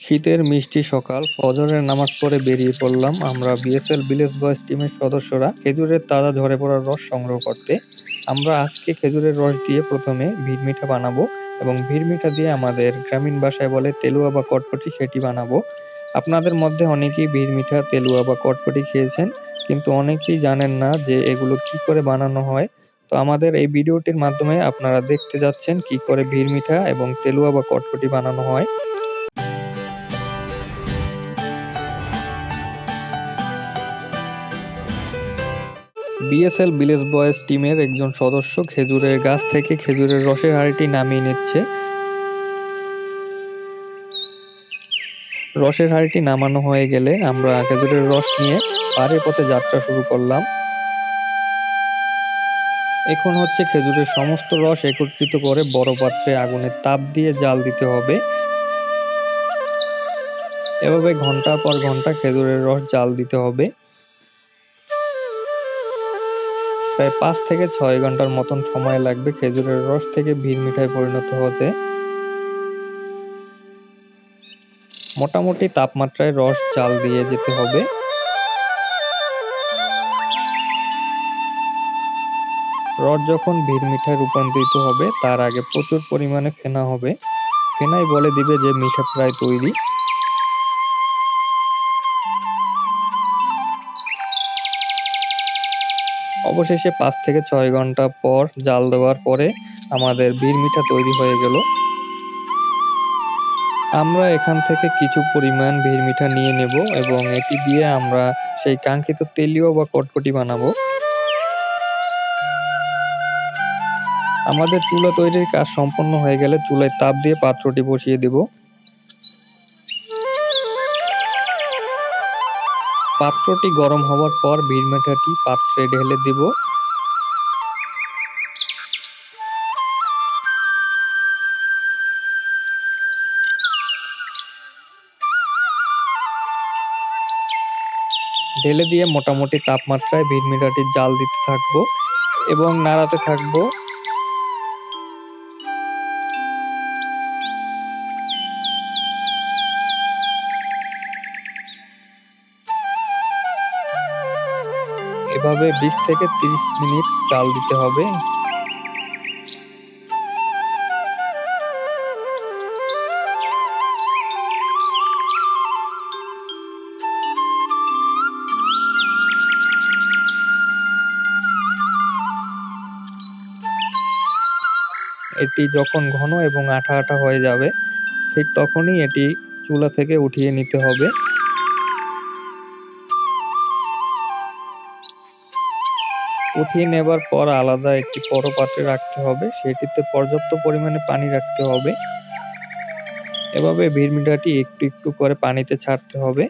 শীতের মিষ্টি সকাল, ফজরের নামাজ পড়ে বেরিয়ে পড়লাম আমরা বিএসএল ভিলেজ বয়েজ টিমের সদস্যরা খেজুরের তাজা ঝরে পড়া রস সংগ্রহ করতে। আমরা আজকে খেজুরের রস দিয়ে প্রথমে ভিড়মিঠা বানাবো এবং ভিড়মিঠা দিয়ে আমাদের গ্রামীণ ভাষায় বলে তেলুয়া বা কটকটি, সেটি বানাবো। আপনাদের মধ্যে অনেকেই ভিড়মিঠা, তেলুয়া বা কটকটি খেয়েছেন, কিন্তু অনেকেই জানেন না যে এগুলো কি করে বানানো হয়। তো আমাদের এই ভিডিওটির মাধ্যমে আপনারা দেখতে যাচ্ছেন কি করে ভিড়মিঠা এবং তেলুয়া বা কটকটি বানানো হয়। বিএসএল ভিলেজ বয়েজ টিমের একজন সদস্য খেজুরের গাছ থেকে খেজুরের রসের হাঁড়িটি নামিয়ে নিচ্ছে। রসের হাঁড়িটি নামানো হয়ে গেলে আমরা খেজুরের রস নিয়ে বাড়ির পথে যাত্রা শুরু করলাম। এখন হচ্ছে খেজুরের সমস্ত রস একত্রিত করে বড় পাত্রে আগুনের তাপ দিয়ে জাল দিতে হবে। এভাবে ঘন্টার পর ঘন্টা খেজুরের রস জাল দিতে হবে। প্রায় 5 থেকে 6 ঘন্টার মতন সময় লাগবে খেজুরের রস থেকে ভিড়মিঠায় পরিণত হতে। মোটামুটি তাপমাত্রায় রস জাল দিয়ে যেতে হবে। রস যখন ভিড়মিঠায় রূপান্তরিত হবে তার আগে প্রচুর পরিমাণে ফেনা হবে। ফেনাই বলে দিবে যে মিঠা প্রায় তৈরি। অবশেষে 5 থেকে 6 ঘন্টা পর জাল দেওয়ার পরে আমাদের ভিড়মিঠা তৈরি হয়ে গেল। আমরা এখান থেকে কিছু পরিমাণ ভিড়মিঠা নিয়ে নেব এবং এটি দিয়ে আমরা সেই কাঙ্ক্ষিত তেলীয় বা কটকটি বানাবো। আমাদের চুলা তৈরির কাজ সম্পন্ন হয়ে গেলে চুলায় তাপ দিয়ে পাত্রটি বসিয়ে দেব। পাত্রটি গরম হওয়ার পর ভিড়মিঠাটি পাত্রে ঢেলে দেব। ঢেলে দিয়ে মোটামুটি তাপমাত্রায় ভিড়মিঠাটি জাল দিতে থাকবো এবং নাড়াতে থাকবো। এভাবে 20 থেকে 30 মিনিট জাল দিতে হবে। এটি যখন ঘন এবং আঠা আঠা হয়ে যাবে ঠিক তখনই এটি চুলা থেকে উঠিয়ে নিতে হবে। উঠিয়ে নেবার পর আলাদা একটি বড় পাত্রে রাখতে হবে, সেটিতে পর্যাপ্ত পরিমাণে পানি রাখতে হবে। এভাবে ভিড়মিঠাটি একটু একটু করে পানিতে ছাড়তে হবে।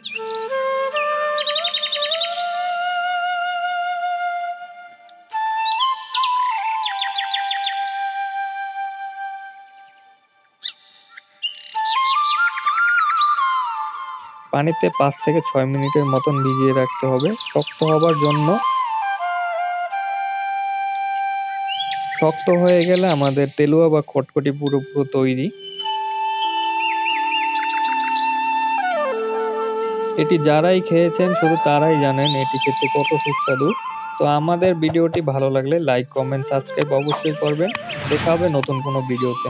পানিতে 5 থেকে 6 মিনিটের মতন ভিজিয়ে রাখতে হবে শক্ত হবার জন্য। শক্ত হয়ে গেলে আমাদের তেলুয়া বা কটকটি পুরোপুরি তৈরি। এটি যারাই খেয়েছেন শুধু তারাই জানেন এটি খেতে কত সুস্বাদু। তো আমাদের ভিডিওটি ভালো লাগলে লাইক, কমেন্ট, সাবস্ক্রাইব অবশ্যই করবেন। দেখা হবে নতুন কোনো ভিডিওতে।